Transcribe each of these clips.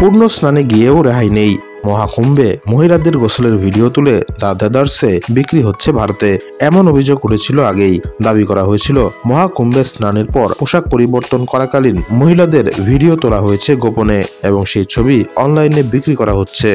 পূর্ণ স্নানে গিয়েও রেহাই নেই। মহাকুম্ভে মহিলাদের গোসলের ভিডিও তুলে দাদাদার্সে বিক্রি হচ্ছে ভারতে, এমন অভিযোগ উঠেছিল আগেই। দাবি করা হয়েছিল মহাকুম্ভে স্নানের পর পোশাক পরিবর্তন করাকালীন মহিলাদের ভিডিও তোলা হয়েছে গোপনে এবং সেই ছবি অনলাইনে বিক্রি করা হচ্ছে।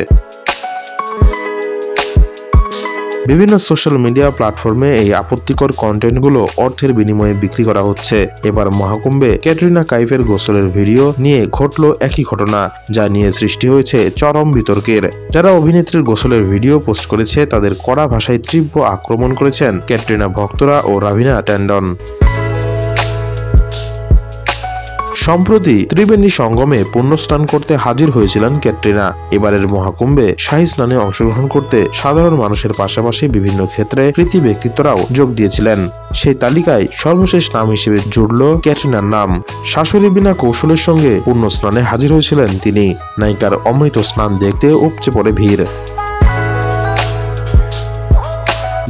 বিভিন্ন সোশ্যাল মিডিয়া প্ল্যাটফর্মে এই আপত্তিকর কন্টেন্টগুলো অর্থের বিনিময়ে বিক্রি করা হচ্ছে। এবার মহাকুম্ভে ক্যাটরিনা কাইফের গোসলের ভিডিও নিয়ে ঘটল একই ঘটনা, যা নিয়ে সৃষ্টি হয়েছে চরম বিতর্কের। যারা অভিনেত্রীর গোসলের ভিডিও পোস্ট করেছে তাদের কড়া ভাষায় তীব্র আক্রমণ করেছেন ক্যাটরিনা ভক্তরা ও রাভিনা ট্যান্ডন। সম্প্রতি ত্রিবেণী সঙ্গমে পুণ্যস্নান করতে হাজির হয়েছিলেন ক্যাটরিনা। এবারের মহাকুম্ভে শাহী স্নানে অংশগ্রহণ করতে সাধারণ মানুষের পাশাপাশি বিভিন্ন ক্ষেত্রে কৃতি ব্যক্তিত্বরাও যোগ দিয়েছিলেন। সেই তালিকায় সর্বশেষ নাম হিসেবে জুড়ল ক্যাটরিনার নাম। শাশুড়ি বিনা কৌশলের সঙ্গে পুণ্যস্নানে হাজির হয়েছিলেন তিনি। নায়িকার অমৃত স্নান দেখতে উপচে পড়ে ভিড়।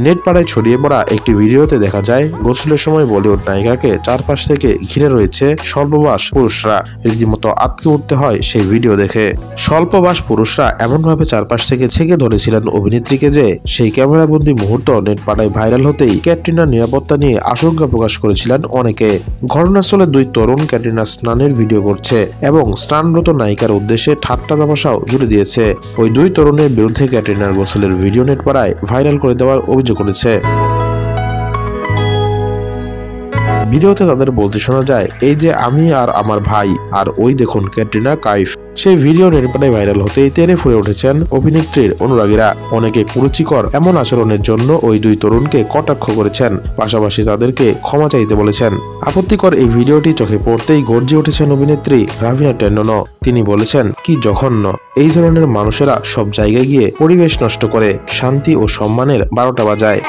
নেটপাড়ায় ছড়িয়ে পড়া একটি ভিডিওতে দেখা যায় গোসলের সময় বলিউড নায়িকাকে চারপাশ থেকে ঘিরে রয়েছে স্বল্পবাস পুরুষরা। রীতিমতো আটকে উঠতে হয় সেই ভিডিও দেখে। স্বল্পবাস পুরুষরা এমনভাবে চারপাশ থেকে ছেঁকে ধরেছিলেন অভিনেত্রীকে যে সেই ক্যামেরাবন্দি মুহূর্ত নেটপাড়ায় ভাইরাল হতেই ক্যাটরিনার নিরাপত্তা নিয়ে আশঙ্কা প্রকাশ করেছিলেন অনেকে। ঘটনাস্থলে দুই তরুণ ক্যাটরিনা স্নানের ভিডিও করছে এবং স্নানরত নায়িকার উদ্দেশ্যে ঠাট্টা তামাশাও জুড়ে দিয়েছে। ওই দুই তরুণের বিরুদ্ধে ক্যাটরিনার গোসলের ভিডিও নেটপাড়ায় ভাইরাল করে দেওয়ার অভিযোগ করেছে। ভিডিওতে তাদের বলতে শোনা যায়, এই যে আমি আর আমার ভাই, আর ওই দেখুন ক্যাটরিনা কাইফ। সেই ভিডিও নেটপাড়ায় ভাইরাল হতেই তেড়ে ফুঁড়ে উঠেছেন অভিনেত্রীর অনুরাগীরা। অনেকে কুরুচিকর এমন আচরণের জন্য ওই দুই তরুণকে কটাক্ষ করেছেন, পাশাপাশি তাদেরকে ক্ষমা চাইতে বলেছেন। আপত্তিকর এই ভিডিওটি চোখে পড়তেই গর্জে উঠেছেন অভিনেত্রী রাভিনা ট্যান্ডনও। তিনি বলেছেন, কি জঘন্য! এই ধরনের মানুষেরা সব জায়গায় গিয়ে পরিবেশ নষ্ট করে শান্তি ও সম্মানের 12টা বাজায়।